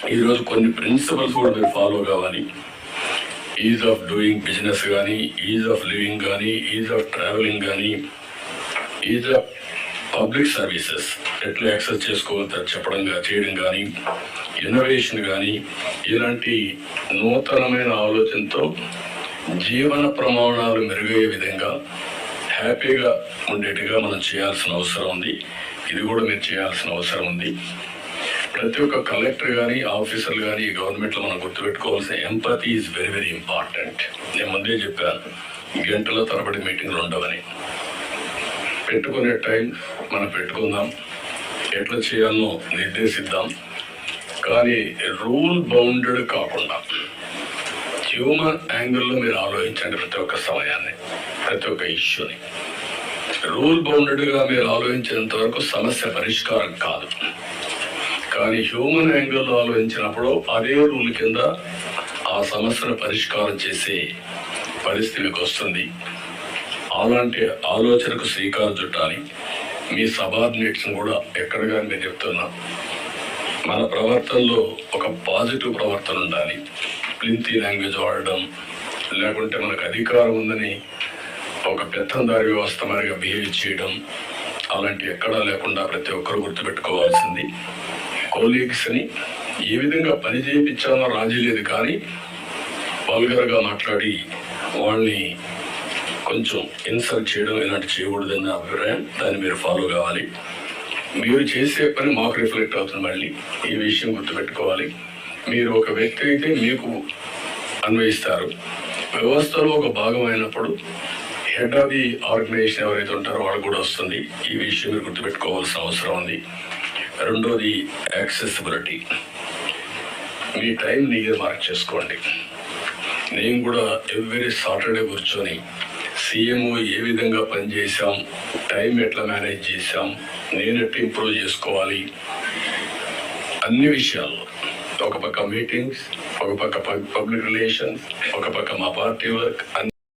ఈరోజు కొన్ని ప్రిన్సిపల్స్ కూడా మీరు ఫాలో కావాలి. ఈజ్ ఆఫ్ డూయింగ్ బిజినెస్ కానీ, ఈజ్ ఆఫ్ లివింగ్ కానీ, ఈజ్ ఆఫ్ ట్రావెలింగ్ కానీ, ఈజ్ ఆఫ్ పబ్లిక్ సర్వీసెస్ ఎట్లా యాక్సెస్ చేసుకోవద్దు చేయడం కానీ, ఇన్నోవేషన్ కానీ, ఇలాంటి నూతనమైన ఆలోచనతో జీవన ప్రమాణాలు మెరుగయ్యే విధంగా హ్యాపీగా ఉండేట్టుగా మనం చేయాల్సిన అవసరం ఉంది. ఇది కూడా మీరు చేయాల్సిన అవసరం ఉంది. ప్రతి ఒక్క కలెక్టర్ కానీ, ఆఫీసర్లు కానీ ఈ గవర్నమెంట్లో మనం గుర్తుపెట్టుకోవాల్సిన empathy is very very important. నేను ముందే చెప్పాను, గంటల తరబడి మీటింగ్లు ఉండవని. పెట్టుకునే టైం మనం పెట్టుకుందాం, ఎట్లా చేయాలనో నిర్దేశిద్దాం. కానీ రూల్ బౌండెడ్ కాకుండా హ్యూమన్ యాంగిల్లో మీరు ఆలోచించండి. ప్రతి ఒక్క సమయాన్ని, ప్రతి ఒక్క ఇష్యూని రూల్ బౌండెడ్గా మీరు ఆలోచించేంత వరకు సమస్య పరిష్కారం కాదు. కానీ హ్యూమన్ యాంగిల్లో ఆలోచించినప్పుడు అదే రూల్ కింద ఆ సమస్యను పరిష్కారం చేసే పరిస్థితి మీకు వస్తుంది. అలాంటి ఆలోచనకు శ్రీకారం చుట్టాలి. మీ సబార్డినేట్స్ని కూడా ఎక్కడ కానీ నేను చెప్తున్నా, మన ప్రవర్తనలో ఒక పాజిటివ్ ప్రవర్తన ఉండాలి. ప్లింతీ లాంగ్వేజ్ వాడడం, లేకుంటే మనకు అధికారం ఉందని ఒక పెత్తందారి వ్యవస్థ మరిగా బిహేవ్ చేయడం, అలాంటి ఎక్కడా లేకుండా ప్రతి ఒక్కరు గుర్తుపెట్టుకోవాల్సింది. కోలీగ్స్ని ఏ విధంగా పని చేయించాలో రాజీ లేదు, కానీ వల్గర్గా మాట్లాడి వాళ్ళని కొంచెం ఇన్సల్ట్ చేయడం ఇలాంటి చేయకూడదన్న అభిప్రాయం. దాన్ని మీరు ఫాలో కావాలి. మీరు చేసే పని మాకు రిఫ్లెక్ట్ అవుతుంది. మళ్ళీ ఈ విషయం గుర్తుపెట్టుకోవాలి. మీరు ఒక వ్యక్తి అయితే మీకు అన్వయిస్తారు. వ్యవస్థలో ఒక భాగం అయినప్పుడు హెడ్ ఆఫ్ ది ఆర్గనైజేషన్ ఎవరైతే ఉంటారో వాళ్ళకు కూడా వస్తుంది. ఈ విషయం మీరు గుర్తుపెట్టుకోవాల్సిన అవసరం ఉంది. రెండోది యాక్సెసిబిలిటీ. మీ టైంని మార్క్ చేసుకోండి. నేను కూడా ఎవ్రీ సాటర్డే కూర్చొని సీఎంఓ ఏ విధంగా పనిచేసాం, టైం ఎట్లా మేనేజ్ చేసాం, నేను ఎట్లా ఇంప్రూవ్ చేసుకోవాలి, అన్ని విషయాల్లో ఒక పక్క మీటింగ్స్, ఒక పక్క పబ్లిక్ రిలేషన్స్, ఒక పక్క మా పార్టీ వర్క్,